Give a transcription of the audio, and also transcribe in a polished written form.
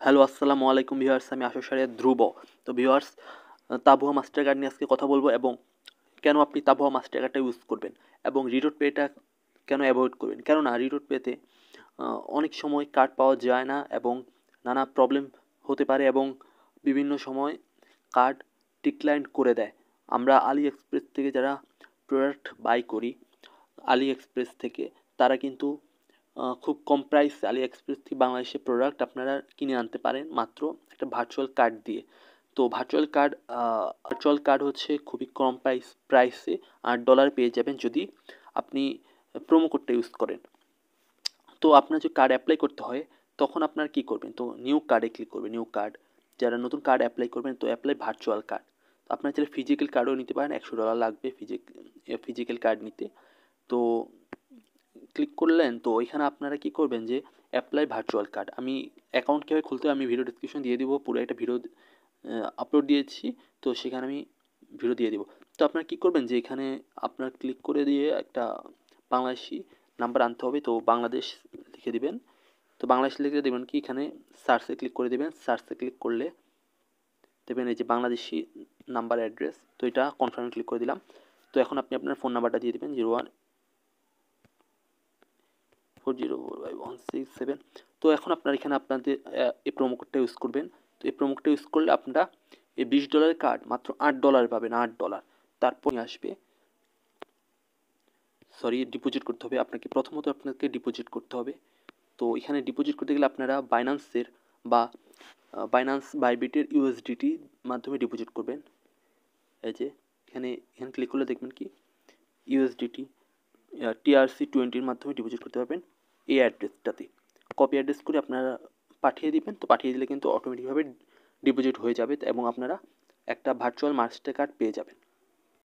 Hello, আসসালামু আলাইকুম viewers. আমি আসসারের ধ্রুব। তো ভিউয়ার্স, তাবুয়া মাস্টার কার্ড নিয়ে আজকে কথা বলবো এবং কেন আপনি তাবুয়া মাস্টার কার্ডটা ইউজ করবেন এবং রিডোট পেটা কেন অ্যাভয়েড করবেন। কেননা রিডোট পেতে অনেক সময় কার্ড পাওয়া যায় না এবং নানা প্রবলেম হতে পারে এবং বিভিন্ন সময় কার্ড ডিক্লাইন করে দেয়। আমরা আলি এক্সপ্রেস থেকে যারা প্রোডাক্ট বাই করি, আলি এক্সপ্রেস থেকে, তারা কিন্তু খুব কম প্রাইসে আলি এক্সপ্রেস থেকে বাংলাদেশে প্রোডাক্ট আপনারা কিনে আনতে পারেন মাত্র একটা ভার্চুয়াল কার্ড দিয়ে। তো ভার্চুয়াল কার্ড হচ্ছে খুবই কম প্রাইসে $8 পেয়ে যাবেন যদি আপনি প্রোমো কোডটা ইউজ করেন। তো আপনার যে কার্ড অ্যাপ্লাই করতে হয় তখন আপনার কি করবেন, তো নিউ কার্ডে ক্লিক করবেন। নিউ কার্ড, যারা নতুন কার্ড অ্যাপ্লাই করবেন তো অ্যাপ্লাই ভার্চুয়াল কার্ড। তো আপনার চাইলে ফিজিক্যাল কার্ডও নিতে পারেন, $100 লাগবে ফিজিক্যাল কার্ড নিতে। তো ক্লিক করলেন, তো ওইখানে আপনারা কি করবেন যে অ্যাপ্লাই ভার্চুয়াল কার্ড। আমি অ্যাকাউন্ট কীভাবে খুলতে হয় আমি ভিডিও ডিসক্রিপশন দিয়ে দিব, পুরো একটা ভিডিও আপলোড দিয়েছি, তো সেখানে আমি ভিডিও দিয়ে দিব। তো আপনারা কী করবেন যে এখানে আপনার ক্লিক করে দিয়ে একটা বাংলাদেশি নাম্বার আনতে হবে, তো বাংলাদেশ লিখে দিবেন। তো বাংলাদেশ লিখে দেবেন কি এখানে সার্চে ক্লিক করে দেবেন। সার্চে ক্লিক করলে দেবেন এই যে বাংলাদেশি নাম্বার অ্যাড্রেস, তো এটা কনফার্মে ক্লিক করে দিলাম। তো এখন আপনি আপনার ফোন নাম্বারটা দিয়ে দেবেন 0140451667। তো এখন আপনার এখানে আপনাদের এই প্রোমো কোডটা ইউজ করবেন। তো এই প্রোমো কোডটা ইউজ করলে আপনারা এই $20 কার্ড মাত্র $8 পাবেন, $8। তারপর আসবে ডিপোজিট করতে হবে আপনাকে। প্রথমত আপনাকে ডিপোজিট করতে হবে। তো এখানে ডিপোজিট করতে গেলে আপনারা বাইন্যান্সের বা বাইন্যান্স বাইবিটের ইউএসডিটি মাধ্যমে ডিপোজিট করবেন। এই যে এখানে ক্লিক করলে দেখবেন কি ইউএসডিটি TRC20 মাধ্যমে ডিপোজিট করতে পারবেন। এই অ্যাড্রেসটাতে কপি অ্যাড্রেস করে আপনারা পাঠিয়ে দিবেন। তো পাঠিয়ে দিলে কিন্তু অটোমেটিকভাবে ডিপোজিট হয়ে যাবে এবং আপনারা একটা ভার্চুয়াল মাস্টার কার্ড পেয়ে যাবেন।